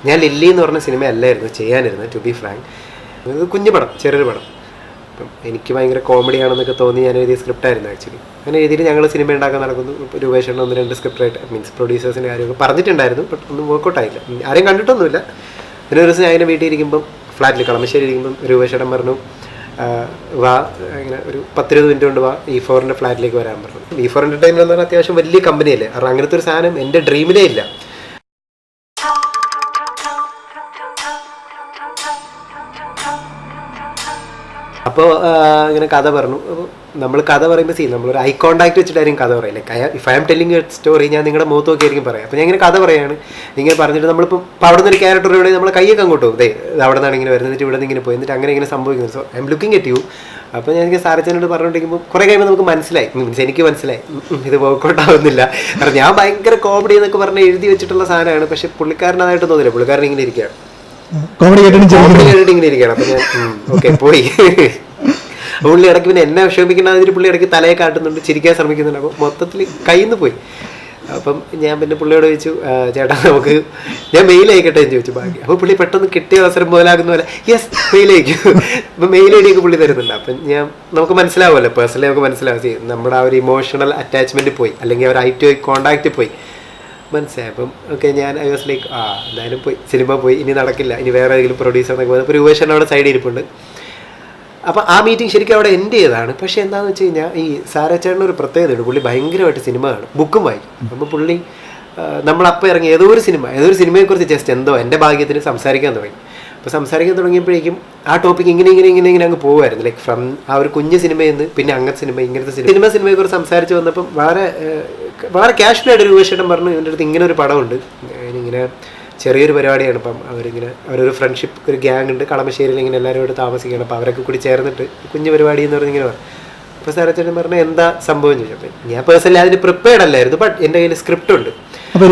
ഞാൻ ലില്ലി എന്ന് പറഞ്ഞ സിനിമ അല്ലായിരുന്നു ചെയ്യാനിരുന്നത്, ടു ബി ഫ്രാങ്ക്. ഇത് കുഞ്ഞു പടം, ചെറിയൊരു പടം. അപ്പം എനിക്ക് ഭയങ്കര കോമഡിയാണെന്നൊക്കെ തോന്നി ഞാൻ എഴുതിയ സ്ക്രിപ്റ്റായിരുന്നു ആക്ച്വലി. അങ്ങനെ എഴുതിയിട്ട് ഞങ്ങൾ സിനിമ ഉണ്ടാക്കാൻ നടക്കുന്നു. രൂപേഷേട്ടൻ 1-2 സ്ക്രിപ്റ്റ് റൈറ്റർ മീൻസ് പ്രൊഡ്യൂസേഴ്സിൻ്റെ കാര്യമൊക്കെ പറഞ്ഞിട്ടുണ്ടായിരുന്നു. ബട്ട് ഒന്നും വർക്കൗട്ടായില്ല, ആരെയും കണ്ടിട്ടൊന്നുമില്ല. പിന്നെ ഒരു ദിവസം ഞാൻ അതിനെ വീട്ടിൽ ഇരിക്കുമ്പം, ഫ്ലാറ്റിൽ കളമശ്ശേരി ഇരിക്കുമ്പം രൂപേഷേട്ടൻ പറഞ്ഞു, വാ ഇങ്ങനെ ഒരു 10-20 മിനിറ്റ് കൊണ്ട് വാ E4ൻ്റെ ഫ്ലാറ്റിലേക്ക് വരാൻ പറഞ്ഞു. E4 എൻ്റർടൈൻമെൻറ്റ് എന്ന് പറഞ്ഞാൽ അത്യാവശ്യം വലിയ കമ്പനിയല്ലേ, കാരണം അങ്ങനത്തെ ഒരു സാധനം എൻ്റെ ഡ്രീമിലേ ഇല്ല. അപ്പോൾ ഇങ്ങനെ കഥ പറഞ്ഞു. അപ്പോൾ നമ്മൾ കഥ പറയുമ്പോൾ നമ്മളൊരു ഐ കോണ്ടാക്ട് വെച്ചിട്ടായിരിക്കും കഥ പറയും. Like if I am telling a story, ഞാൻ നിങ്ങളുടെ മുഖത്ത് നോക്കിയായിരിക്കും പറയാം. അപ്പോൾ ഞാൻ ഇങ്ങനെ കഥ പറയുകയാണ്, ഇങ്ങനെ പറഞ്ഞിട്ട് നമ്മളിപ്പോൾ അവിടെ നിന്ന് ഒരു ക്യാരക്ടർ ഇവിടെ നമ്മളെ കൈയൊക്കെ അങ്ങോട്ട് പോകും, അവിടെ നിന്നാണ് ഇങ്ങനെ വരുന്നത്, എന്നിട്ട് ഇവിടെ നിന്ന് ഇങ്ങനെ പോയി, എന്നിട്ട് അങ്ങനെ ഇങ്ങനെ സംഭവിക്കുന്നത്. So I am looking at you. അപ്പോൾ ഞാൻ എനിക്ക് സാരച്ചനോട് പറഞ്ഞുകൊണ്ടിരിക്കുമ്പോൾ കുറേ കഴിയുമ്പോൾ നമുക്ക് മനസ്സിലായി, മീൻസ് എനിക്ക് മനസ്സിലായി ഇത് വർക്കൗട്ട് ആവുന്നില്ല. കാരണം ഞാൻ ഭയങ്കര കോമഡി എന്നൊക്കെ പറഞ്ഞ് എഴുതി വെച്ചിട്ടുള്ള സാധനമാണ്. പക്ഷേ പുള്ളിക്കാരനായിട്ട് തോന്നില്ല, പുള്ളിക്കാരൻ ഇങ്ങനെ ഇരിക്കുകയാണ്, കോമഡി കേട്ടിട്ട് ഇങ്ങനെ ഇരിക്കുകയാണ്. അപ്പം ഞാൻ ഓക്കെ പോയി. പുള്ളി ഇടയ്ക്ക് പിന്നെ എന്നെ വിഷമിപ്പിക്കണമെന്നിട്ട് പുള്ളി ഇടയ്ക്ക് തലയെ കാട്ടുന്നുണ്ട്, ചിരിക്കാൻ ശ്രമിക്കുന്നുണ്ട്. അപ്പോൾ മൊത്തത്തിൽ കയ്യിൽ നിന്ന് പോയി. അപ്പം ഞാൻ പിന്നെ പുള്ളിയോട് ചോദിച്ചു, ചേട്ടാ നമുക്ക് ഞാൻ മെയിൽ അയക്കട്ടെ എന്ന് ചോദിച്ചു ബാക്കി. അപ്പോൾ പുള്ളി പെട്ടെന്ന് കിട്ടിയ അവസരം മുതലാകുന്ന പോലെ യെസ് മെയിൽ അയക്കും. അപ്പം മെയിൽ ഐ ഡിയൊക്കെ പുള്ളി തരുന്നുണ്ട്. അപ്പം നമുക്ക് മനസ്സിലാവുമല്ലോ, പേഴ്സണലി നമുക്ക് മനസ്സിലാവും നമ്മുടെ ആ ഒരു ഇമോഷണൽ അറ്റാച്ച്മെൻറ്റ് പോയി, അല്ലെങ്കിൽ ആ ഒരു ഐ കോണ്ടാക്റ്റ് പോയി, മനസ്സിലായി. അപ്പം ഓക്കെ ഞാൻ ഐ വാസ് ലൈക്ക് എന്തായാലും പോയി, സിനിമ പോയി, ഇനി നടക്കില്ല, ഇനി വേറെ ഏതെങ്കിലും പ്രൊഡ്യൂസർ എന്നൊക്കെ പോകുന്നത്. ഇപ്പോൾ രൂപേഷ് അവിടെ സൈഡിൽ ഇരിപ്പുണ്ട്. അപ്പം ആ മീറ്റിംഗ് ശരിക്കും അവിടെ എൻഡ് ചെയ്തതാണ്. പക്ഷേ എന്താണെന്ന് വെച്ച് കഴിഞ്ഞാൽ ഈ സാരച്ചേട്ടന് ഒരു പ്രത്യേകതയുണ്ട്, പുള്ളി ഭയങ്കരമായിട്ട് സിനിമ കാണും, ബുക്കും വായിക്കും. അപ്പോൾ പുള്ളി നമ്മളപ്പം ഇറങ്ങി ഏതോ ഒരു സിനിമയെക്കുറിച്ച് ജസ്റ്റ് എന്തോ എൻ്റെ ഭാഗ്യത്തിന് സംസാരിക്കാൻ തുടങ്ങി. അപ്പോൾ സംസാരിക്കാൻ തുടങ്ങിയപ്പോഴേക്കും ആ ടോപ്പിക് ഇങ്ങനെ അങ്ങ് പോകുമായിരുന്നു. ലൈക്ക് ഫ്രം ആ ഒരു കുഞ്ഞ് സിനിമയിൽ നിന്ന് പിന്നെ അങ്ങനത്തെ സിനിമ, ഇങ്ങനത്തെ സിനിമയെക്കുറിച്ച് സംസാരിച്ച് വന്നപ്പം വളരെ കാഷ്വലായിട്ട് രൂപേഷേട്ടൻ പറഞ്ഞു, എൻ്റെ അടുത്ത് ഇങ്ങനെ ഒരു പടമുണ്ട്, ഇങ്ങനെ ചെറിയൊരു പരിപാടിയാണ്. അപ്പം അവരൊരു ഫ്രണ്ട്ഷിപ്പ്, ഒരു ഗ്യാങ് ഉണ്ട് കളമശ്ശേരിയിൽ, ഇങ്ങനെ എല്ലാവരും ഇവിടെ താമസിക്കണം, അപ്പോൾ അവരൊക്കെ കൂടി ചേർന്നിട്ട് കുഞ്ഞു പരിപാടി എന്ന് പറഞ്ഞ് ഇങ്ങനെ പറഞ്ഞു. അപ്പോൾ സാരച്ചേട്ടൻ പറഞ്ഞാൽ എന്താ സംഭവം ചോദിച്ചപ്പോൾ ഞാൻ പേഴ്സണലി അതിന് പ്രിപ്പയർഡ് അല്ലായിരുന്നു, ബട്ട് എൻ്റെ കയ്യിൽ സ്ക്രിപ്റ്റ് ഉണ്ട്.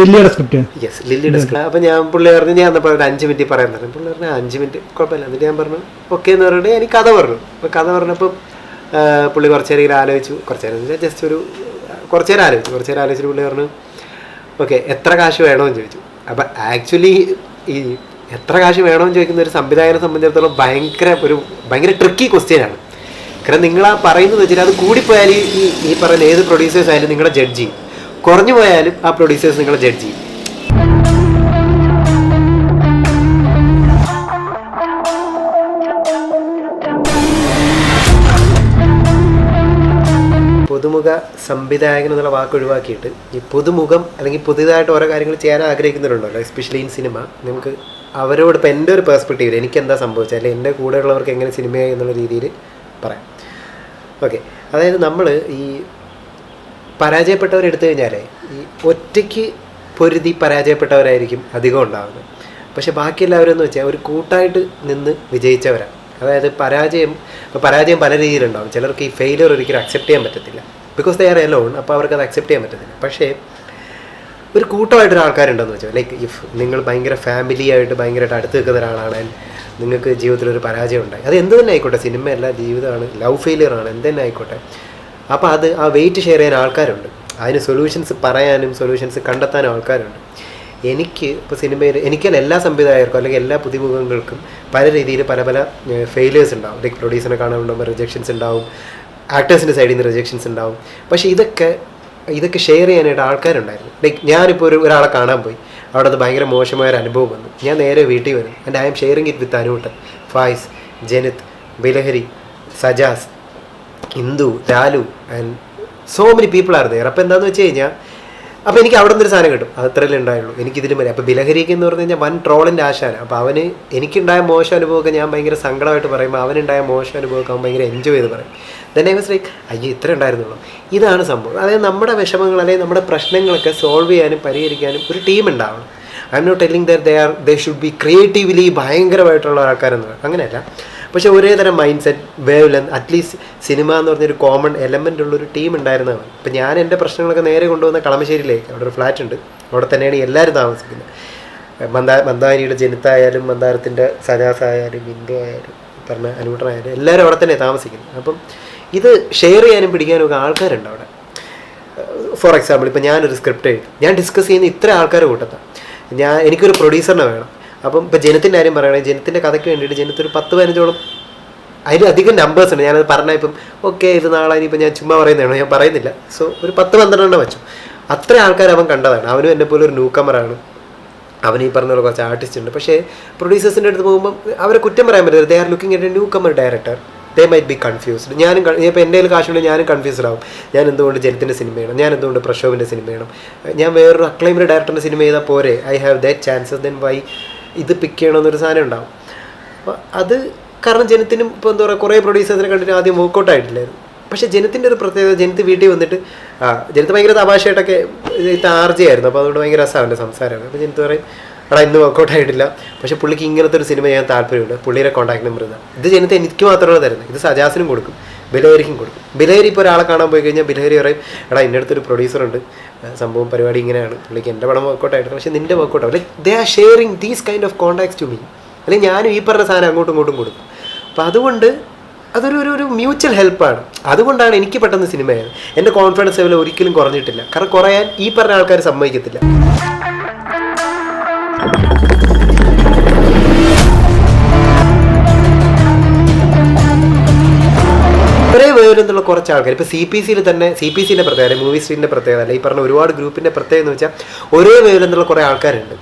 ലില്ലിയുടെ സ്ക്രിപ്റ്റ്. അപ്പോൾ ഞാൻ പുള്ളി പറഞ്ഞു, ഞാൻ എന്നപ്പോൾ ഒരു 5 മിനിറ്റ് പറയാൻ പറഞ്ഞു. പുള്ളി പറഞ്ഞു 5 മിനിറ്റ് കുഴപ്പമില്ല. എന്നിട്ട് ഞാൻ പറഞ്ഞു ഓക്കെ എന്ന് പറഞ്ഞിട്ട് എനിക്ക് കഥ പറഞ്ഞു. അപ്പോൾ കഥ പറഞ്ഞപ്പോൾ പുള്ളി കുറച്ച് നേരം ഇങ്ങനെ ആലോചിച്ചു, കുറച്ച് നേരം ആലോചിച്ചിട്ട് പുള്ളി പറഞ്ഞു ഓക്കെ എത്ര കാശ് വേണമെന്ന് ചോദിച്ചു. അപ്പം ആക്ച്വലി ഈ എത്ര കാശ് വേണമെന്ന് ചോദിക്കുന്ന ഒരു സംവിധായകനെ സംബന്ധിച്ചിടത്തോളം ഭയങ്കര ട്രിക്കി ക്വസ്റ്റ്യനാണ്. കാരണം നിങ്ങൾ ആ പറയുന്നത് വെച്ചിട്ട് അത് കൂടിപ്പോയാൽ ഈ പറയുന്ന ഏത് പ്രൊഡ്യൂസേഴ്സ് ആയാലും നിങ്ങളെ ജഡ്ജ് ചെയ്യും, കുറഞ്ഞു പോയാലും ആ പ്രൊഡ്യൂസേഴ്സ് നിങ്ങളെ ജഡ്ജ് ചെയ്യും. പുതുമുഖ സംവിധായകൻ എന്നുള്ള വാക്ക് ഒഴിവാക്കിയിട്ട് ഈ പുതുമുഖം അല്ലെങ്കിൽ പുതിയതായിട്ട് ഓരോ കാര്യങ്ങൾ ചെയ്യാൻ ആഗ്രഹിക്കുന്നവരുണ്ടല്ലോ, എസ്പെഷ്യലി ഇൻ സിനിമ. നമുക്ക് അവരോട് ഇപ്പം എൻ്റെ ഒരു പെർസ്പെക്റ്റീവിൽ എനിക്ക് എന്താ സംഭവിച്ചത്, അല്ലെങ്കിൽ എൻ്റെ കൂടെയുള്ളവർക്ക് എങ്ങനെ സിനിമയായി എന്നുള്ള രീതിയിൽ പറയാം. ഓക്കെ, അതായത് നമ്മൾ ഈ പരാജയപ്പെട്ടവരെടുത്തു കഴിഞ്ഞാൽ ഈ ഒറ്റയ്ക്ക് പൊരുതി പരാജയപ്പെട്ടവരായിരിക്കും അധികം ഉണ്ടാകുന്നത്. പക്ഷേ ബാക്കി എല്ലാവരും എന്ന് വെച്ചാൽ ഒരു കൂട്ടായിട്ട് നിന്ന് വിജയിച്ചവരാണ്. അതായത് പരാജയം പല രീതിയിലുണ്ടാകും. ചിലർക്ക് ഈ ഫെയിലിയർ ഒരിക്കലും അക്സെപ്റ്റ് ചെയ്യാൻ പറ്റത്തില്ല, ബിക്കോസ് ദേ ആർ എലോൺ. അപ്പോൾ അവർക്ക് അത് അക്സെപ്റ്റ് ചെയ്യാൻ പറ്റത്തില്ല. പക്ഷേ ഒരു കൂട്ടമായിട്ടൊരു ആൾക്കാരുണ്ടെന്ന് വെച്ചാൽ, ലൈക്ക് ഇഫ് നിങ്ങൾ ഭയങ്കര ഫാമിലിയായിട്ട് ഭയങ്കരമായിട്ട് അടുത്ത് നിൽക്കുന്ന ഒരാളാണ്, നിങ്ങൾക്ക് ജീവിതത്തിലൊരു പരാജയം ഉണ്ടായി, അത് എന്ത് തന്നെ ആയിക്കോട്ടെ, സിനിമയല്ല, ജീവിതമാണ്, ലവ് ഫെയിലിയറാണ്, എന്ത് തന്നെ ആയിക്കോട്ടെ, അപ്പോൾ അത് ആ വെയിറ്റ് ഷെയർ ചെയ്യാൻ ആൾക്കാരുണ്ട്, അതിന് സൊല്യൂഷൻസ് പറയാനും സൊല്യൂഷൻസ് കണ്ടെത്താനും ആൾക്കാരുണ്ട്. ഇപ്പോൾ സിനിമയിൽ എനിക്കല്ല, എല്ലാ സംവിധായകർക്കും അല്ലെങ്കിൽ എല്ലാ പുതുമുഖങ്ങൾക്കും പല രീതിയിൽ പല ഫെയിലിയേഴ്സ് ഉണ്ടാവും. ലൈക്ക് പ്രൊഡ്യൂസറിനെ കാണാനുണ്ടാകുമ്പോൾ റിജക്ഷൻസ് ഉണ്ടാവും, ആക്ടേഴ്സിൻ്റെ സൈഡിൽ നിന്ന് റിജക്ഷൻസ് ഉണ്ടാവും. പക്ഷേ ഇതൊക്കെ ഷെയർ ചെയ്യാനായിട്ട് ആൾക്കാരുണ്ടായിരുന്നു. ലൈക്ക് ഞാനിപ്പോൾ ഒരാളെ കാണാൻ പോയി, അവിടെ അത് ഭയങ്കര മോശമായൊരു അനുഭവം വന്നു, ഞാൻ നേരെ വീട്ടിൽ വരും, and I'm sharing it with Anoottan, Faiz, Janith, Bilahari, Sajas, Indu, Lalu and so many people are there. അപ്പോൾ എന്താണെന്ന് വെച്ച് കഴിഞ്ഞാൽ അപ്പോൾ എനിക്ക് അവിടെ നിന്നൊരു സാധനം കിട്ടും, അത്രയല്ലേ ഉണ്ടായുള്ളൂ. എനിക്കിതിലും വരെ അപ്പോൾ ബിലഹരിക്ക് എന്ന് പറഞ്ഞു കഴിഞ്ഞാൽ വൻ ട്രോളിൻ്റെ ആശാന. അപ്പോൾ എനിക്കുണ്ടായ മോശം അനുഭവമൊക്കെ ഞാൻ ഭയങ്കര സങ്കടമായിട്ട് പറയുമ്പോൾ അവനുണ്ടായ മോശം അനുഭവമൊക്കെ അവൻ ഭയങ്കര എൻജോയ് ചെയ്ത് പറയും. ദെൻ ഐ വാസ് ലൈക്ക് അയ്യോ ഇത്ര ഉണ്ടായിരുന്നുള്ളൂ. ഇതാണ് സംഭവം. അതായത് നമ്മുടെ വിഷമങ്ങൾ അല്ലെങ്കിൽ നമ്മുടെ പ്രശ്നങ്ങളൊക്കെ സോൾവ് ചെയ്യാനും പരിഹരിക്കാനും ഒരു ടീം ഉണ്ടാവണം. I M not telling that they should be creatively ഭയങ്കരമായിട്ടുള്ള ആൾക്കാരെന്ന് പറയും, അങ്ങനെയല്ല. പക്ഷേ ഒരേ തരം mindset, wavelength, at least cinema എന്ന് പറഞ്ഞൊരു കോമൺ എലമെൻ്റ് ഉള്ളൊരു ടീം ഉണ്ടായിരുന്നതാണ്. ഇപ്പം ഞാൻ എൻ്റെ പ്രശ്നങ്ങളൊക്കെ നേരെ കൊണ്ടുവന്ന കളമശ്ശേരിയിലേക്ക്, അവിടെ ഒരു ഫ്ലാറ്റ് ഉണ്ട്, അവിടെ തന്നെയാണ് എല്ലാവരും താമസിക്കുന്നത്. മന്ദാരിയുടെ ജനിത്തായാലും മന്ദാരത്തിൻ്റെ സജാസ് ആയാലും ബിന്ദു ആയാലും പറഞ്ഞ അനൂട്ടനായാലും എല്ലാവരും അവിടെ തന്നെ താമസിക്കുന്നത്. അപ്പം ഇത് ഷെയർ ചെയ്യാനും പിടിക്കാനും ഒക്കെ ആൾക്കാരുണ്ട് അവിടെ. ഫോർ എക്സാമ്പിൾ ഇപ്പോൾ ഞാനൊരു സ്ക്രിപ്റ്റ് എഴുതി, ഞാൻ ഡിസ്കസ് ചെയ്യുന്ന ഇത്ര ആൾക്കാരെ കൂട്ടത്താണ്. എനിക്കൊരു പ്രൊഡ്യൂസറിനെ വേണം. അപ്പം ഇപ്പോൾ ജനത്തിൻ്റെ കാര്യം പറയുകയാണെങ്കിൽ ജനത്തിൻ്റെ കഥയ്ക്ക് വേണ്ടിയിട്ട് ജനത്തൊരു 10-15ഓളം അതിലധികം നമ്പേഴ്സ് ഉണ്ട്. ഞാനത് പറഞ്ഞാൽ ഇപ്പം ഓക്കെ ഇത് നാളെ ഇനിയിപ്പോൾ ഞാൻ ചുമ്മാ പറയുന്നതാണോ, ഞാൻ പറയുന്നില്ല. സോ ഒരു 10-12 വെച്ചു. അത്ര ആൾക്കാർ അവൻ കണ്ടതാണ്. അവനും എന്നെ പോലെ ഒരു ന്യൂ കമറാണ്. അവൻ ഈ പറഞ്ഞ പോലെ കുറച്ച് ആർട്ടിസ്റ്റ് ഉണ്ട്. പക്ഷേ പ്രൊഡ്യൂസേഴ്സിൻ്റെ അടുത്ത് പോകുമ്പം അവരെ കുറ്റം പറയാൻ പറ്റില്ല. They are looking at a newcomer director. They might be confused. ഇപ്പോൾ എൻ്റെ കയ്യിൽ കാശുണ്ട്, ഞാനും കൺഫ്യൂസ്ഡ് ആവും. ഞാൻ എന്തുകൊണ്ട് ജനത്തിൻ്റെ സിനിമ ചെയ്യണം, ഞാൻ എന്തുകൊണ്ട് പ്രക്ഷോഭിൻ്റെ സിനിമ ചെയ്യണം, ഞാൻ വേറൊരു അക്ലൈംഡ് ഡയറക്ടറിൻ്റെ സിനിമ ചെയ്താൽ പോരെ, I have that chances, then why ഇത് പിക്ക് ചെയ്യണമെന്നൊരു സാധനം ഉണ്ടാവും. അപ്പോൾ അത് കാരണം ജനത്തിനും ഇപ്പോൾ എന്താ പറയുക, കുറേ പ്രൊഡ്യൂസേഴ്സിനെ കണ്ടിട്ട് ആദ്യം വർക്കൗട്ട് ആയിട്ടില്ലായിരുന്നു. പക്ഷേ ജനത്തിൻ്റെ ഒരു പ്രത്യേകത, ജനത്ത് വീട്ടിൽ വന്നിട്ട് ജനത്ത് ഭയങ്കര തമാശയായിട്ടൊക്കെ ആർജയായിരുന്നു. അപ്പോൾ അതുകൊണ്ട് ഭയങ്കര രസമാണ് എൻ്റെ സംസാരമാണ്. അപ്പോൾ ജനത്ത് പറയും എടാ ഇന്ന് വർക്കൗട്ട് ആയിട്ടില്ല, പക്ഷേ പുള്ളിക്ക് ഇങ്ങനത്തെ ഒരു സിനിമ ചെയ്യാൻ താല്പര്യമുണ്ട്, പുള്ളിയുടെ കോൺടാക്ട് നമ്പർ ഇതാണ്. ഇത് ജനത്തെ എനിക്ക് മാത്രമല്ല തരുന്നത്, ഇത് സജാസിനും കൊടുക്കും, ബിലഹരിക്കും കൊടുക്കും. ബിലഹരി ഇപ്പോൾ ഒരാളെ കാണാൻ പോയി കഴിഞ്ഞാൽ ബിലഹരി പറയും എടാ എൻ്റെ അടുത്തൊരു പ്രൊഡ്യൂസറുണ്ട്, സംഭവം പരിപാടി ഇങ്ങനെയാണ്, പുള്ളിക്ക് എൻ്റെ പടം വർക്കൗട്ട് ആയിട്ടുണ്ട്, പക്ഷേ നിൻ്റെ വർക്കൗട്ട് ആവും. Like they are sharing these kind of contacts to me. അല്ലെങ്കിൽ ഞാനും ഈ പറഞ്ഞ സാധനം അങ്ങോട്ടും ഇങ്ങോട്ടും കൊടുക്കും. അപ്പോൾ അതുകൊണ്ട് അതൊരു മ്യൂച്വൽ ഹെൽപ്പാണ്. അതുകൊണ്ടാണ് എനിക്ക് പെട്ടെന്ന് സിനിമയായത്. എൻ്റെ കോൺഫിഡൻസ് ലെവൽ ഒരിക്കലും കുറഞ്ഞിട്ടില്ല. കാരണം കുറയാൻ ഈ പറഞ്ഞ ആൾക്കാർ സമ്മതിക്കത്തില്ല. ഒരേ വേവലെന്നുള്ള കുറച്ച് ആൾക്കാർ ഇപ്പോൾ CPCയിൽ തന്നെ, CPCൻ്റെ പ്രത്യേകത, മൂവി സ്ട്രീറ്റിൻ്റെ പ്രത്യേകത അല്ല, ഈ പറഞ്ഞ ഒരുപാട് ഗ്രൂപ്പിൻ്റെ പ്രത്യേകത എന്ന് വെച്ചാൽ ഒരേ വേവലെന്നുള്ള കുറേ ആൾക്കാരുണ്ട്.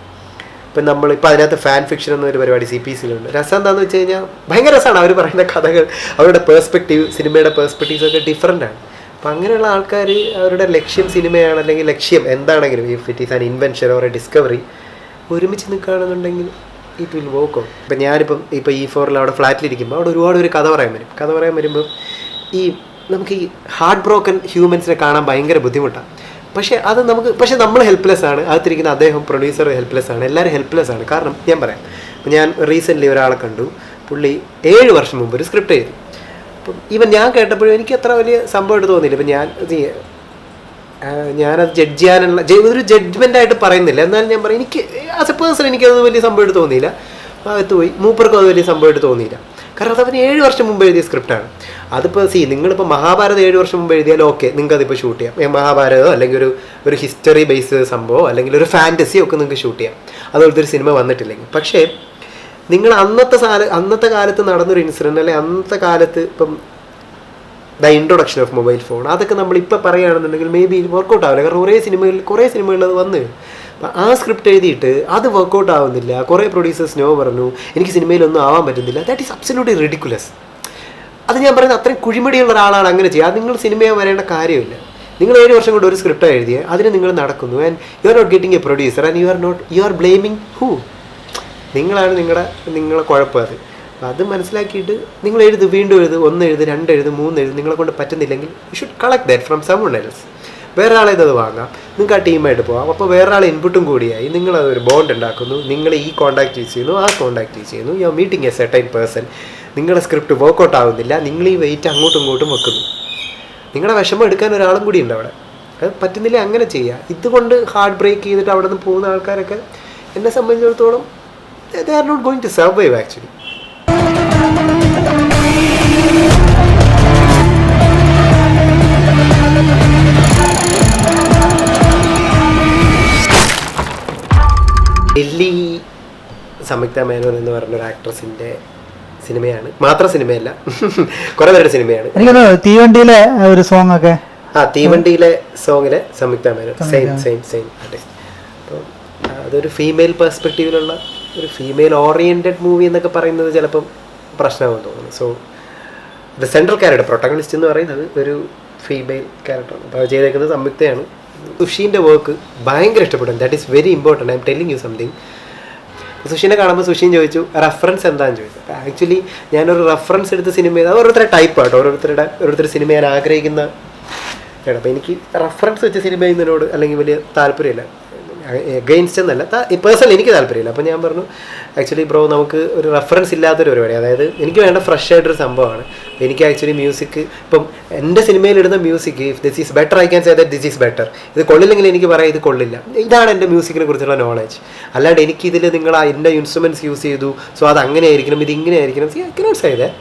ഇപ്പം നമ്മളിപ്പോൾ അതിനകത്ത് ഫാൻ ഫിക്ഷൻ എന്നൊരു പരിപാടി CPCയിലുണ്ട്. രസം എന്താണെന്ന് വെച്ച് കഴിഞ്ഞാൽ ഭയങ്കര രസമാണ്. അവർ പറയുന്ന കഥകൾ, അവരുടെ പേഴ്സ്പെക്റ്റീവ്, സിനിമയുടെ പേഴ്സ്പെക്റ്റീവ്സ് ഒക്കെ ഡിഫറൻ്റാണ്. അപ്പോൾ അങ്ങനെയുള്ള ആൾക്കാർ അവരുടെ ലക്ഷ്യം സിനിമയാണ്, അല്ലെങ്കിൽ ലക്ഷ്യം എന്താണെങ്കിലും, if it is an invention or A discovery, ഒരുമിച്ച് നിൽക്കുകയാണെന്നുണ്ടെങ്കിൽ ഇറ്റ് വിൽ വർക്ക് ഔട്ട്. ഇപ്പം ഞാനിപ്പം ഇപ്പോൾ E4 അവിടെ ഫ്ലാറ്റിലിരിക്കുമ്പോൾ അവിടെ ഒരുപാട് പേര് കഥ പറയാൻ വരുമ്പോൾ നമുക്ക് ഈ ഹാർട്ട് ബ്രോക്കൺ ഹ്യൂമൻസിനെ കാണാൻ ഭയങ്കര ബുദ്ധിമുട്ടാണ്. പക്ഷേ നമ്മൾ ഹെൽപ്ലെസ് ആണ്. അകത്തിരിക്കുന്ന അദ്ദേഹം പ്രൊഡ്യൂസർ ഹെൽപ്ലെസ് ആണ്, എല്ലാവരും ഹെൽപ്ലെസ് ആണ്. കാരണം ഞാൻ പറയാം, ഞാൻ റീസെൻ്റ്ലി ഒരാളെ കണ്ടു, പുള്ളി 7 വർഷം മുമ്പ് ഒരു സ്ക്രിപ്റ്റ് ചെയ്തു. അപ്പം ഈവൻ ഞാൻ കേട്ടപ്പോഴും എനിക്ക് അത്ര വലിയ സംഭവമായിട്ട് തോന്നിയില്ല. ഇപ്പം ഞാനത് ജഡ്ജ് ചെയ്യാനുള്ള ഒരു ജഡ്ജ്മെൻ്റായിട്ട് പറയുന്നില്ല. എന്നാലും ഞാൻ പറയും, എനിക്ക് ആസ് എ പേഴ്സൺ എനിക്കത് വലിയ സംഭവമായിട്ട് തോന്നിയില്ല. അകത്ത് പോയി മൂപ്പർക്കും അത് വലിയ സംഭവമായിട്ട് തോന്നിയില്ല. കാരണം അതവന് 7 വർഷം മുമ്പ് എഴുതിയ സ്ക്രിപ്റ്റാണ്. അതിപ്പോൾ നിങ്ങളിപ്പോൾ മഹാഭാരതം 7 വർഷം മുമ്പ് എഴുതിയാൽ ഓക്കെ, നിങ്ങൾക്ക് അതിപ്പോൾ ഷൂട്ട് ചെയ്യാം. മഹാഭാരതമോ അല്ലെങ്കിൽ ഒരു ഹിസ്റ്ററി ബേസ്ഡ് സംഭവമോ അല്ലെങ്കിൽ ഒരു ഫാൻറ്റസിയോ ഒക്കെ നിങ്ങൾക്ക് ഷൂട്ട് ചെയ്യാം, അതുപോലത്തെ ഒരു സിനിമ വന്നിട്ടില്ലെങ്കിൽ. പക്ഷേ നിങ്ങൾ അന്നത്തെ കാലത്ത് നടന്നൊരു ഇൻസിഡൻറ്റ്, അല്ലെങ്കിൽ അന്നത്തെ കാലത്ത് ഇപ്പം the introduction of mobile phone, അതൊക്കെ നമ്മളിപ്പോൾ പറയുകയാണെന്നുണ്ടെങ്കിൽ മേ ബി വർക്കൗട്ട് ആവില്ല. കാരണം കുറേ സിനിമകളിൽ അത് വന്നു. അപ്പം ആ സ്ക്രിപ്റ്റ് എഴുതിയിട്ട് അത് വർക്കൗട്ട് ആവുന്നില്ല, കുറേ പ്രൊഡ്യൂസേഴ്സ് നോ പറഞ്ഞു, എനിക്ക് സിനിമയിലൊന്നും ആവാൻ പറ്റുന്നില്ല. That is absolutely ridiculous. അത് ഞാൻ പറയുന്നത് അത്രയും കുഴിമടിയുള്ള ഒരാളാണ് അങ്ങനെ ചെയ്യുക. അത് നിങ്ങൾ സിനിമയെ വരേണ്ട കാര്യമില്ല. നിങ്ങൾ 7 വർഷം കൊണ്ട് ഒരു സ്ക്രിപ്റ്റ് എഴുതിയ അതിന് നിങ്ങൾ നടക്കുന്നു, and you are not getting a producer, and you are blaming who? നിങ്ങളാണ് നിങ്ങളെ കുഴപ്പം. അത് മനസ്സിലാക്കിയിട്ട് നിങ്ങൾ വീണ്ടും എഴുത്, 1 എഴുത്, 2 എഴുത്, 3 എഴുത്. നിങ്ങളെ കൊണ്ട് പറ്റുന്നില്ലെങ്കിൽ you should collect that from someone else. വേറെ ആളെ ഇത് വാങ്ങാം, നിങ്ങൾക്ക് ആ ടീമായിട്ട് പോകാം. അപ്പോൾ വേറെ ആളെ ഇൻപുട്ടും കൂടിയായി നിങ്ങളതൊരു ബോണ്ട് ഉണ്ടാക്കുന്നു. നിങ്ങൾ ഈ കോൺടാക്ട് യൂസ് ചെയ്യുന്നു, ആ കോൺടാക്ട് യൂസ് ചെയ്യുന്നു, you are meeting A certain person. നിങ്ങളുടെ സ്ക്രിപ്റ്റ് വർക്കൗട്ട് ആവുന്നില്ല, നിങ്ങൾ ഈ വെയിറ്റ് അങ്ങോട്ടും ഇങ്ങോട്ടും വെക്കുന്നു. നിങ്ങളുടെ വിഷമം എടുക്കാൻ ഒരാളും കൂടി ഉണ്ട് അവിടെ. അത് പറ്റുന്നില്ല, അങ്ങനെ ചെയ്യുക. ഇതുകൊണ്ട് ഹാർട്ട് ബ്രേക്ക് ചെയ്തിട്ട് അവിടെ നിന്ന് പോകുന്ന ആൾക്കാരൊക്കെ എന്നെ സംബന്ധിച്ചിടത്തോളം they are not going to survive actually. Lilli Samyuktha Menon എന്ന് പറഞ്ഞൊരു ആക്ട്രസിൻ്റെ സിനിമയാണ്. മാത്രം സിനിമയല്ല, കുറേ പേരുടെ സിനിമയാണ്. തീവണ്ടിയിലെ ഒരു സോങ് ഒക്കെ, തീവണ്ടിയിലെ സോങ്ങിലെ സംയുക്ത മേനോൻ സെയിം ആർട്ടിസ്റ്റ്. അപ്പോൾ അതൊരു ഫീമെയിൽ പെർസ്പെക്റ്റീവിലുള്ള ഒരു ഫീമെയിൽ ഓറിയൻറ്റഡ് മൂവി എന്നൊക്കെ പറയുന്നത് ചിലപ്പം പ്രശ്നമാണെന്ന് തോന്നുന്നു. So the central character, protagonist എന്ന് പറയുന്നത് ഒരു ഫീമെയിൽ ക്യാരക്ടറാണ്. അപ്പോൾ അത് ചെയ്തേക്കുന്നത് സംയുക്തയാണ്. സുഷീൻ്റെ വർക്ക് ഭയങ്കര ഇഷ്ടപ്പെടും. That is very important. I'm telling you something. സുഷീനെ കാണുമ്പോൾ സുഷീൻ ചോദിച്ചു റെഫറൻസ് എന്താണെന്ന് ചോദിച്ചു. അപ്പോൾ ആക്ച്വലി ഞാനൊരു റെഫറൻസ് എടുത്ത സിനിമ ചെയ്ത് അത് ഓരോരുത്തരുടെ ടൈപ്പ് ആട്ടോ, ഓരോരുത്തർ സിനിമ ഞാൻ ആഗ്രഹിക്കുന്ന. അപ്പോൾ എനിക്ക് റെഫറൻസ് വെച്ച സിനിമ ചെയ്യുന്നതിനോട് അല്ലെങ്കിൽ വലിയ താല്പര്യമില്ല. എഗെയിൻസ്റ്റ് എന്നല്ല, പേഴ്സണലി എനിക്ക് താല്പര്യമില്ല. അപ്പോൾ ഞാൻ പറഞ്ഞു ആക്ച്വലി ബ്രോ നമുക്ക് ഒരു റെഫറൻസ് ഇല്ലാത്തൊരു പരിപാടി, അതായത് എനിക്ക് വേണ്ട ഫ്രഷ് ആയിട്ടൊരു സംഭവമാണ്. എനിക്ക് ആക്ച്വലി മ്യൂസിക്, ഇപ്പം എൻ്റെ സിനിമയിലിടുന്ന music if this is better I can say that this is better. ഇത് കൊള്ളില്ലെങ്കിൽ എനിക്ക് പറയാം ഇത് കൊള്ളില്ല. ഇതാണ് എൻ്റെ മ്യൂസിക്കിനെ കുറിച്ചുള്ള നോളജ്. അല്ലാണ്ട് എനിക്കിതിൽ നിങ്ങൾ എൻ്റെ ഇൻസ്ട്രുമെൻറ്റ്സ് യൂസ് ചെയ്തു സോ അത് അങ്ങനെ ആയിരിക്കണം, ഇത് ഇങ്ങനെ ആയിരിക്കണം, ഐ കനോട്ട് സേ ദാറ്റ്.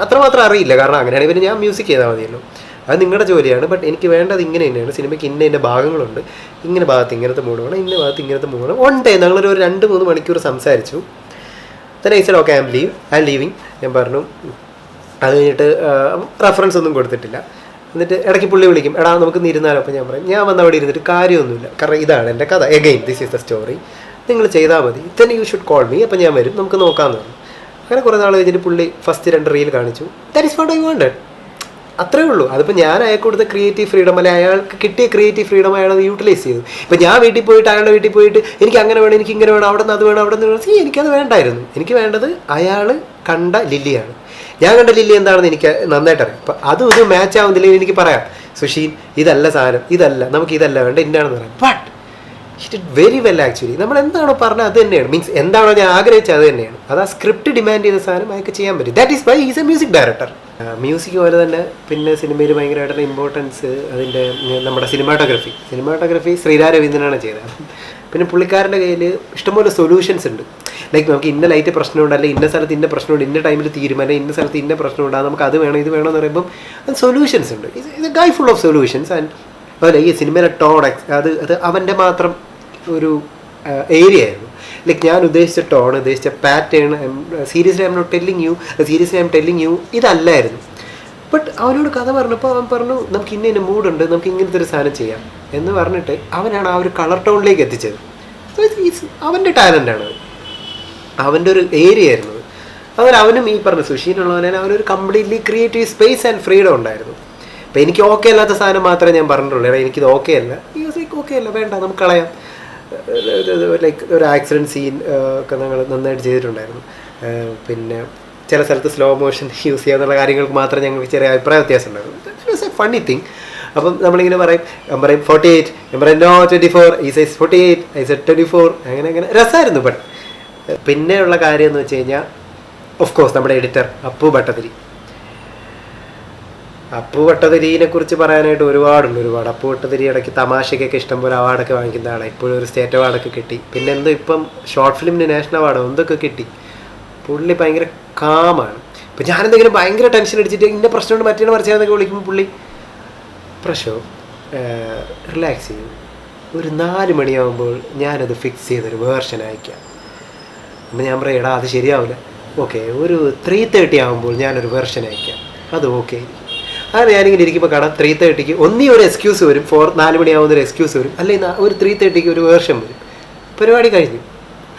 അത്രമാത്രം അറിയില്ല. കാരണം അങ്ങനെയാണെങ്കിൽ പിന്നെ ഞാൻ മ്യൂസിക് ചെയ്താൽ മതിയല്ലോ. അത് നിങ്ങളുടെ ജോലിയാണ്. ബട്ട് എനിക്ക് വേണ്ടത് ഇങ്ങനെ തന്നെയാണ്. സിനിമയ്ക്ക് ഇന്ന ഭാഗങ്ങളുണ്ട്, ഇങ്ങനെ ഭാഗത്ത് ഇങ്ങനത്തെ മൂഡ് വേണം, ഇന്ന ഭാഗത്ത് ഇങ്ങനത്തെ മൂഡ് വേണം. 1 day ഞങ്ങളൊരു 2-3 മണിക്കൂർ സംസാരിച്ചു. then I said okay, I'm leaving. ഞാൻ പറഞ്ഞു. അത് കഴിഞ്ഞിട്ട് റെഫറൻസ് ഒന്നും കൊടുത്തിട്ടില്ല. എന്നിട്ട് ഇടയ്ക്ക് പുള്ളി വിളിക്കും, എടാ നമുക്ക് ഇരുന്നാലോ. അപ്പോൾ ഞാൻ പറയും, ഞാൻ വന്ന അവിടെ ഇരുന്നിട്ട് കാര്യമൊന്നുമില്ല, കാരണം ഇതാണ് എൻ്റെ കഥ, again this is the story, നിങ്ങൾ ചെയ്താൽ മതി, then you should call me. അപ്പോൾ ഞാൻ വരും, നമുക്ക് നോക്കാമെന്ന് പറഞ്ഞു. അങ്ങനെ കുറേ നാൾ കഴിഞ്ഞിട്ട് പുള്ളി ഫസ്റ്റ് 2 റീൽ കാണിച്ചു. That is what I wanted. അത്രേ ഉള്ളൂ. അതിപ്പോൾ ഞാൻ അയാൾക്ക് കൊടുത്ത ക്രിയേറ്റീവ് ഫ്രീഡം, അല്ലെ അയാൾക്ക് കിട്ടിയ ക്രിയേറ്റീവ് ഫ്രീഡം അയാൾ അത് യൂട്ടിലൈസ് ചെയ്തു. ഇപ്പം ഞാൻ വീട്ടിൽ പോയിട്ട് അയാളുടെ വീട്ടിൽ പോയിട്ട് എനിക്ക് അങ്ങനെ വേണം, എനിക്ക് ഇങ്ങനെ വേണം, അവിടെ നിന്ന് അത് വേണം, അവിടെ നിന്ന് എനിക്കത് വേണ്ടായിരുന്നു. എനിക്ക് വേണ്ടത് അയാൾ കണ്ട ലില്ലിയാണ്. ഞാൻ കണ്ട ലില്ലി എന്താണെന്ന് എനിക്ക് നന്നായിട്ട് അറിയാം. അപ്പം അതും ഇത് മാച്ച് ആവുന്നില്ലെങ്കിൽ എനിക്ക് പറയാം, സുഷീൻ ഇതല്ല സാധനം, ഇതല്ല, നമുക്ക് ഇതല്ല വേണ്ട, ഇന്നാണെന്ന് പറയാം. But it it very well actually. നമ്മൾ എന്താണോ പറഞ്ഞത് അത് തന്നെയാണ്, മീൻസ് എന്താണോ ഞാൻ ആഗ്രഹിച്ചത് അത് തന്നെയാണ്. അത് ആ സ്ക്രിപ്റ്റ് ഡിമാൻഡ് ചെയ്ത സാധനം അയാൾക്ക് ചെയ്യാൻ പറ്റും. That is why is a music director. Music പോലെ തന്നെ പിന്നെ സിനിമയിൽ ഭയങ്കരമായിട്ടുള്ള ഇമ്പോർട്ടൻസ് അതിൻ്റെ നമ്മുടെ സിനിമാട്ടോഗ്രഫി ശ്രീരാ രവീന്ദ്രനാണ് ചെയ്തത്. പിന്നെ പുള്ളിക്കാരൻ്റെ കയ്യിൽ ഇഷ്ടംപോലെ സൊല്യൂഷൻസ് ഉണ്ട്. ലൈക്ക് നമുക്ക് ഇന്ന ലൈറ്റ് പ്രശ്നമുണ്ട്, അല്ലെങ്കിൽ ഇന്ന സ്ഥലത്ത് ഇന്ന പ്രശ്നമുണ്ട്, ഇന്ന ടൈമിൽ തീരുമാനം, ഇന്ന സ്ഥലത്ത് ഇന്ന പ്രശ്നമുണ്ട്, നമുക്ക് അത് വേണം ഇത് വേണമെന്ന് പറയുമ്പം അത് സൊല്യൂഷൻസ് ഉണ്ട്. ഇത് ഗൈ ഫുൾ ഓഫ് സൊല്യൂഷൻസ്. ആൻഡ് അതുപോലെ ഈ സിനിമയിലെ ടോൺ അത് അവൻ്റെ മാത്രം ഒരു ഏരിയ ആയിരുന്നു. ലൈക്ക് ഞാൻ ഉദ്ദേശിച്ച ടോൺ, ഉദ്ദേശിച്ച pattern, seriously I M not telling you, seriously I'm telling you, ഇതല്ലായിരുന്നു. ബട്ട് അവനോട് കഥ പറഞ്ഞപ്പോൾ അവൻ പറഞ്ഞു, നമുക്ക് ഇന്ന മൂഡുണ്ട്, നമുക്ക് ഇങ്ങനത്തെ ഒരു സാധനം ചെയ്യാം എന്ന് പറഞ്ഞിട്ട് അവനാണ് ആ ഒരു കളർ ടോണിലേക്ക് എത്തിച്ചത്. അവൻ്റെ ടാലൻ്റാണ്, അവൻ്റെ ഒരു ഏരിയ ആയിരുന്നു. അതുപോലെ അവനും ഈ പറഞ്ഞ സുഷീനുള്ളവനെ അവനൊരു completely creative space and freedom ഉണ്ടായിരുന്നു. അപ്പം എനിക്ക് ഓക്കെ അല്ലാത്ത സാധനം മാത്രമേ ഞാൻ പറഞ്ഞിട്ടുള്ളൂ. എനിക്കിത് ഓക്കെ അല്ല, മ്യൂസിക് ഓക്കെ അല്ല, വേണ്ട, നമുക്ക് കളയാം. ലൈക്ക് ഒരു ആക്സിഡൻറ്റ് സീൻ ഒക്കെ ഞങ്ങൾ നന്നായിട്ട് ചെയ്തിട്ടുണ്ടായിരുന്നു. പിന്നെ ചില സ്ഥലത്ത് സ്ലോ മോഷൻ യൂസ് ചെയ്യാന്നുള്ള കാര്യങ്ങൾക്ക് മാത്രം ഞങ്ങൾക്ക് ചെറിയ അഭിപ്രായ വ്യത്യാസം ഉണ്ടായിരുന്നു. It was A funny thing. അപ്പം നമ്മളിങ്ങനെ പറയും 48, ഞാൻ പറയും നോ 24, ഈ സൈസ് 48, ഐ സെഡ് 24, അങ്ങനെ രസമായിരുന്നു. ബട്ട് പിന്നെയുള്ള കാര്യം എന്ന് വെച്ച് കഴിഞ്ഞാൽ ഓഫ് കോഴ്സ് നമ്മുടെ എഡിറ്റർ അപ്പു ഭട്ടതിരിനെ കുറിച്ച് പറയാനായിട്ട് ഒരുപാട്. അപ്പു ഭട്ടതിരി ഇടയ്ക്ക് തമാശയ്ക്കൊക്കെ ഇഷ്ടംപോലെ അവാർഡൊക്കെ വാങ്ങിക്കുന്ന ആളാണ്. ഇപ്പോഴും ഒരു സ്റ്റേറ്റ് അവാർഡൊക്കെ കിട്ടി. പിന്നെ എന്തോ ഇപ്പം ഷോർട്ട് ഫിലിമിന് നാഷണൽ അവാർഡോ എന്തൊക്കെ കിട്ടി. പുള്ളി ഭയങ്കര കാമാണ്. ഇപ്പം ഞാനെന്തെങ്കിലും ഭയങ്കര ടെൻഷൻ അടിച്ചിട്ട് ഇന്ന പ്രശ്നമുണ്ട് മറ്റേ മറിച്ചാന്നൊക്കെ വിളിക്കുമ്പോൾ പുള്ളി പ്രശോഭ് റിലാക്സ് ചെയ്യും, ഒരു 4 മണിയാകുമ്പോൾ ഞാനത് ഫിക്സ് ചെയ്തൊരു വേർഷൻ അയക്കാം. അപ്പം ഞാൻ പറയാം, എടാ അത് ശരിയാവില്ല, ഓക്കെ ഒരു 3:30 ആകുമ്പോൾ ഞാനൊരു വേർഷൻ അയക്കാം, അത് ഓക്കെ ആയിരിക്കും. അങ്ങനെ ഞാനിങ്ങനെ ഇരിക്കുമ്പോൾ കാണാം 3:30 ഒന്നീ ഒരു എക്സ്ക്യൂസ് വരും, 4 മണിയാവുന്ന ഒരു എക്സ്ക്യൂസ് വരും, അല്ലെങ്കിൽ ഒരു 3:30 ഒരു വേർഷൻ വരും, പരിപാടി കഴിഞ്ഞു.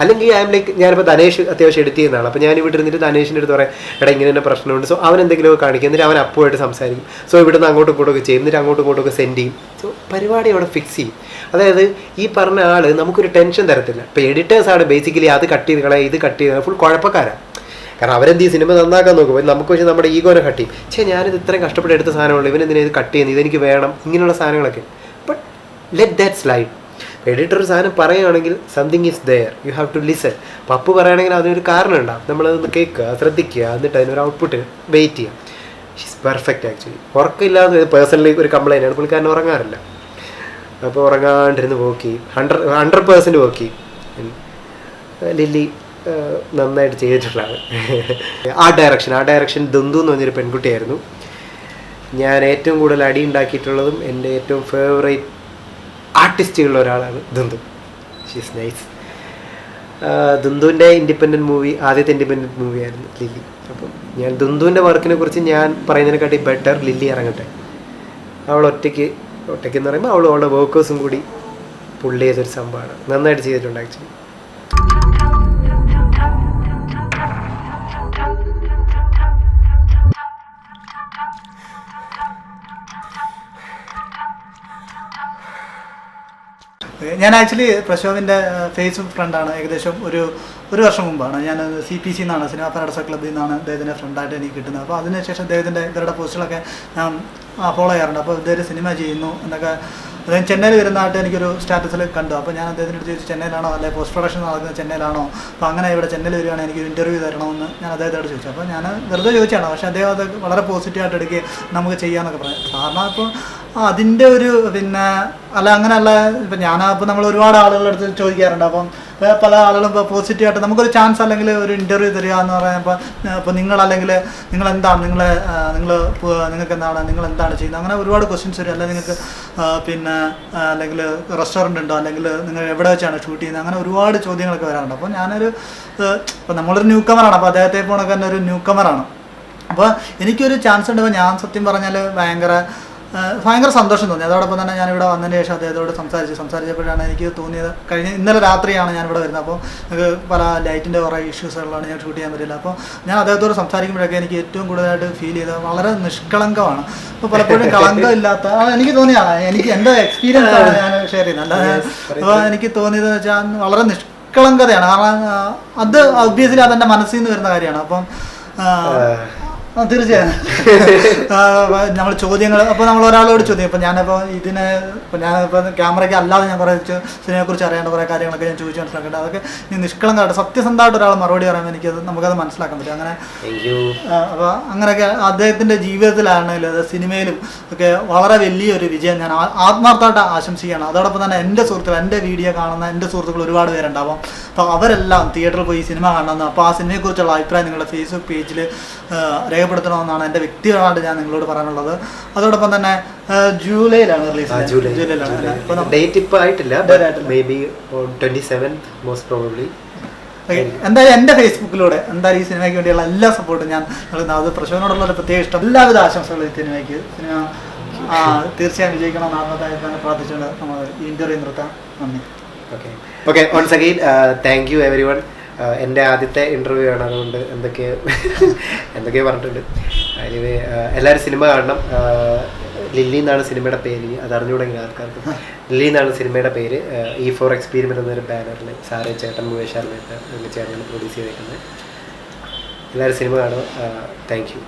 അല്ലെങ്കിൽ ഐ എം ലൈക്ക്, ഞാനിപ്പോൾ ധനേഷ് അത്യാവശ്യം എഡിറ്റ് ചെയ്യുന്നതാണ്. അപ്പോൾ ഞാൻ ഇവിടെ ഇരുന്നിട്ട് ധനേഷിൻ്റെ അടുത്ത് പറയാം, എടാ ഇങ്ങനെ തന്നെ പ്രശ്നമുണ്ട്. സോ അവൻ എന്തെങ്കിലുമൊക്കെ കാണിക്കും, എന്നിട്ട് അവൻ അപ്പുമായിട്ട് സംസാരിക്കും. സോ ഇവിടുന്ന് അങ്ങോട്ടും ഇങ്ങോട്ടൊക്കെ ചെയ്യും, എന്നിട്ട് അങ്ങോട്ടും ഇങ്ങോട്ടൊക്കെ സെൻഡ് ചെയ്യും. സോ പരിപാടി അവിടെ ഫിക്സ് ചെയ്യും. അതായത് ഈ പറഞ്ഞ ആൾ നമുക്കൊരു ടെൻഷൻ തരത്തില്ല. ഇപ്പോൾ എഡിറ്റേഴ്സാണ് ബേസിക്കലി അത് കട്ട് ചെയ്ത് കളയാം, ഇത് കട്ട് ചെയ്ത് ഫുൾ കുഴപ്പക്കാരാണ്. കാരണം അവരെന്ത് ഈ സിനിമ നന്നാക്കാൻ നോക്കും, നമുക്ക് പക്ഷേ നമ്മുടെ ഈഗോനെ കട്ട് ചെയ്യും. ഞാനിത് ഇത്രയും കഷ്ടപ്പെട്ട് എടുത്ത സാധനമുള്ളൂ, ഇവനെന്തിനാ ഇത് കട്ട് ചെയ്യുന്നത്, ഇതെനിക്ക് വേണം, ഇങ്ങനെയുള്ള സാധനങ്ങളൊക്കെ. But let that slide. Editor ഒരു സാധനം പറയുകയാണെങ്കിൽ something is there, you have to listen. അപ്പോൾ അപ്പ് പറയുകയാണെങ്കിൽ അതിനൊരു കാരണം ഉണ്ടാകും, നമ്മളതൊന്ന് കേൾക്കുക, ശ്രദ്ധിക്കുക, എന്നിട്ട് അതിനൊരു ഔട്ട്പുട്ട് വെയിറ്റ് ചെയ്യാം. She's perfect actually. ഉറക്കമില്ലാതെ പേഴ്സണലി ഒരു കംപ്ലൈൻ്റ് ആണ്, പുള്ളിക്കാരൻ ഉറങ്ങാറില്ല. അപ്പോൾ ഉറങ്ങാണ്ടിരുന്ന് വർക്ക് ചെയ്യും, 100% വർക്ക് ചെയ്യും. ലില്ലി നന്നായിട്ട് ചെയ്തിട്ടുള്ളതാണ്. ആ ഡയറക്ഷൻ ദന്തു എന്ന് പറഞ്ഞൊരു പെൺകുട്ടിയായിരുന്നു. ഞാൻ ഏറ്റവും കൂടുതൽ അടി ഉണ്ടാക്കിയിട്ടുള്ളതും എൻ്റെ ഏറ്റവും ഫേവറേറ്റ് ആർട്ടിസ്റ്റുള്ള ഒരാളാണ് ദന്തു. She's nice. ദന്തുവിൻ്റെ ആദ്യത്തെ ഇൻഡിപെൻഡൻറ്റ് മൂവിയായിരുന്നു ലില്ലി. അപ്പം ഞാൻ ദന്തുവിൻ്റെ വർക്കിനെ കുറിച്ച് ഞാൻ പറയുന്നതിനെക്കാട്ടി ബെറ്റർ ലില്ലി ഇറങ്ങട്ടെ. അവൾ ഒറ്റയ്ക്ക് എന്ന് പറയുമ്പോൾ അവളുടെ വർക്കേഴ്സും കൂടി പുള്ളി ചെയ്തൊരു സംഭവമാണ്, നന്നായിട്ട് ചെയ്തിട്ടുണ്ട് ആക്ച്വലി. ഞാൻ ആക്ച്വലി പ്രശോഭിൻ്റെ ഫേസ്ബുക്ക് ഫ്രണ്ടാണ്. ഏകദേശം ഒരു വർഷം മുമ്പാണ് ഞാൻ CPC എന്നാണ്, സിനിമ പാരഡൈസ് ക്ലബ്ബിൽ നിന്നാണ് അദ്ദേഹത്തിൻ്റെ ഫ്രണ്ടായിട്ട് എനിക്ക് കിട്ടുന്നത്. അപ്പോൾ അതിനുശേഷം ഇവരുടെ പോസ്റ്റുകളൊക്കെ ഞാൻ ഫോളോ ചെയ്യാറുണ്ട്. അപ്പോൾ ഇദ്ദേഹം സിനിമ ചെയ്യുന്നു എന്നൊക്കെ അദ്ദേഹം ചെന്നൈയിൽ വരുന്നതായിട്ട് എനിക്കൊരു സ്റ്റാറ്റസിൽ കണ്ടു. അപ്പോൾ ഞാൻ അദ്ദേഹത്തിനോട് ചോദിച്ചു, ചെന്നൈയിലാണോ അല്ലെങ്കിൽ പോസ്റ്റ് പ്രൊഡക്ഷൻ നടക്കുന്നത് ചെന്നൈയിലാണോ, അപ്പോൾ അങ്ങനെ ഇവിടെ ചെന്നൈയിൽ വരികയാണെങ്കിൽ എനിക്കൊരു ഇൻ്റർവ്യൂ തരണമെന്ന് ഞാൻ അദ്ദേഹത്തോട് ചോദിച്ചു. അപ്പോൾ ഞാൻ വെറുതെ ചോദിച്ചാണ്, പക്ഷേ അദ്ദേഹം അത് വളരെ പോസിറ്റീവായിട്ട് എടുക്കുകയും നമുക്ക് ചെയ്യാമെന്നൊക്കെ പറയാം. കാരണം ഇപ്പോൾ അതിൻ്റെ ഒരു പിന്നെ അങ്ങനെയല്ല. ഇപ്പം ഞാനപ്പോൾ നമ്മൾ ഒരുപാട് ആളുകളുടെ അടുത്ത് ചോദിക്കാറുണ്ട്. അപ്പം പല ആളുകളും ഇപ്പോൾ പോസിറ്റീവായിട്ട് നമുക്കൊരു ചാൻസ് അല്ലെങ്കിൽ ഒരു ഇൻ്റർവ്യൂ തരിക എന്ന് പറയുമ്പോൾ ഇപ്പോൾ നിങ്ങളല്ലെങ്കിൽ നിങ്ങളെന്താണ് നിങ്ങൾക്ക് എന്താണ് നിങ്ങൾ എന്താണ് ചെയ്യുന്നത്, അങ്ങനെ ഒരുപാട് ക്വസ്റ്റ്യൻസ് വരും. അല്ലെങ്കിൽ നിങ്ങൾക്ക് പിന്നെ അല്ലെങ്കിൽ റെസ്റ്റോറൻറ്റ് ഉണ്ടോ, അല്ലെങ്കിൽ നിങ്ങൾ എവിടെ വെച്ചാണ് ഷൂട്ട് ചെയ്യുന്നത്, അങ്ങനെ ഒരുപാട് ചോദ്യങ്ങളൊക്കെ വരാറുണ്ട്. അപ്പോൾ ഞാനൊരു ഇപ്പോൾ നമ്മളൊരു ന്യൂ കമറാണ്, അപ്പോൾ അദ്ദേഹത്തെ പോണൊക്കെ തന്നെ ഒരു ന്യൂ കമറാണ്. അപ്പോൾ എനിക്കൊരു ചാൻസ് ഉണ്ടപ്പോൾ ഞാൻ സത്യം പറഞ്ഞാൽ ഭയങ്കര സന്തോഷം തോന്നി. അതോടൊപ്പം തന്നെ ഞാനിവിടെ വന്നതിന് ശേഷം അദ്ദേഹത്തോട് സംസാരിച്ചപ്പോഴാണ് എനിക്ക് തോന്നിയത്, ഇന്നലെ രാത്രിയാണ് ഞാനിവിടെ വരുന്നത്. അപ്പോൾ നമുക്ക് പല ലൈറ്റിൻ്റെ കുറേ ഇഷ്യൂസുകളാണ് ഞാൻ ഷൂട്ട് ചെയ്യാൻ പറ്റില്ല. അപ്പോൾ ഞാൻ അദ്ദേഹത്തോട് സംസാരിക്കുമ്പോഴൊക്കെ എനിക്ക് ഏറ്റവും കൂടുതലായിട്ട് ഫീൽ ചെയ്തത് വളരെ നിഷ്കളങ്കമാണ്. അപ്പോൾ പലപ്പോഴും കളങ്കമില്ലാത്ത എനിക്ക് തോന്നിയാണ്, എനിക്ക് എൻ്റെ എക്സ്പീരിയൻസ് ആണ് ഞാൻ ഷെയർ ചെയ്യുന്നത്. അല്ലാതെ അപ്പോൾ എനിക്ക് തോന്നിയതെന്ന് വെച്ചാൽ വളരെ നിഷ്കളങ്കതയാണ്. കാരണം അത് ഒബ്വിയസ്ലി അതെൻ്റെ മനസ്സിൽ നിന്ന് വരുന്ന കാര്യമാണ്. അപ്പം തീർച്ചയായും നമ്മൾ ചോദ്യങ്ങൾ അപ്പോൾ നമ്മൾ ഒരാളോട് ചോദ്യം ഇപ്പോൾ ഞാനിപ്പോൾ ഞാനിപ്പോൾ ക്യാമറയ്ക്ക് അല്ലാതെ ഞാൻ കുറേ സിനിമയെക്കുറിച്ച് അറിയേണ്ട കുറേ കാര്യങ്ങളൊക്കെ ഞാൻ ചോദിച്ച് മനസ്സിലാക്കേണ്ടത്, അതൊക്കെ നിഷ്കളങ്കമായിട്ട് സത്യസന്ധമായിട്ട് ഒരാൾ മറുപടി പറയുമ്പോൾ നമുക്കത് മനസ്സിലാക്കാൻ പറ്റും. അങ്ങനെ അപ്പോൾ അങ്ങനെയൊക്കെ അദ്ദേഹത്തിൻ്റെ ജീവിതത്തിലാണെങ്കിലും അത് സിനിമയിലും ഒക്കെ വളരെ വലിയൊരു വിജയം ഞാൻ ആത്മാർത്ഥമായിട്ട് ആശംസിക്കുകയാണ്. അതോടൊപ്പം തന്നെ എൻ്റെ സുഹൃത്തുക്കൾ, എൻ്റെ വീഡിയോ കാണുന്ന എൻ്റെ സുഹൃത്തുക്കൾ ഒരുപാട് പേരുണ്ടാവും. അപ്പോൾ അവരെല്ലാം തിയേറ്ററിൽ പോയി സിനിമ കാണുന്നു. അപ്പോൾ ആ സിനിമയെക്കുറിച്ചുള്ള അഭിപ്രായം നിങ്ങളുടെ ഫേസ്ബുക്ക് പേജിൽ രേഖപ്പെടുത്തണമെന്നാണ് എൻ്റെ വ്യക്തിപരമായിട്ട് ഞാൻ നിങ്ങളോട് പറയാനുള്ളത്. അതോടൊപ്പം തന്നെ ജൂലൈയിലാണ് റിലീസ്. ഡേറ്റ് ഇപ്പോൾ ആയിട്ടില്ല, മേ ബി 27 മോസ്റ്റ് പ്രോബബ്ലി. എന്തായാലും എൻ്റെ ഫേസ്ബുക്കിലൂടെ എന്തായാലും ഈ സിനിമയ്ക്ക് വേണ്ടിയുള്ള എല്ലാ സപ്പോർട്ടും ഞാൻ നൽകുന്നത്. അത് പ്രശോഭനോടുള്ള ഒരു പ്രത്യേക ഇഷ്ടം. എല്ലാവിധ ആശംസകളും ഈ സിനിമയ്ക്ക്. സിനിമ തീർച്ചയായും വിജയിക്കണമെന്ന് ആത്മതായി പ്രാർത്ഥിച്ചുകൊണ്ട് നമ്മൾ ഈ ഇൻ്റർവ്യൂ നിർത്താം. നന്ദി. Okay once again thank you everyone. എൻ്റെ ആദ്യത്തെ ഇൻ്റർവ്യൂ ആണ്, അതുകൊണ്ട് എന്തൊക്കെയോ പറഞ്ഞിട്ടുണ്ട്. എനിവേ എല്ലാവരും സിനിമ കാണണം. ലില്ലി എന്നാണ് സിനിമയുടെ പേര്, അത് അറിഞ്ഞുകൂടെങ്കിൽ ആൾക്കാർക്ക്. ലില്ലി എന്നാണ് സിനിമയുടെ പേര്. E4 എക്സ്പീരിമെൻ്റ് എന്നൊരു ബാനറിൽ സാറേ ചേട്ടൻ മുകേഷ് ചേർന്നാണ് പ്രൊഡ്യൂസ് ചെയ്തേക്കുന്നത്. എല്ലാവരും സിനിമ കാണുക. Thank you.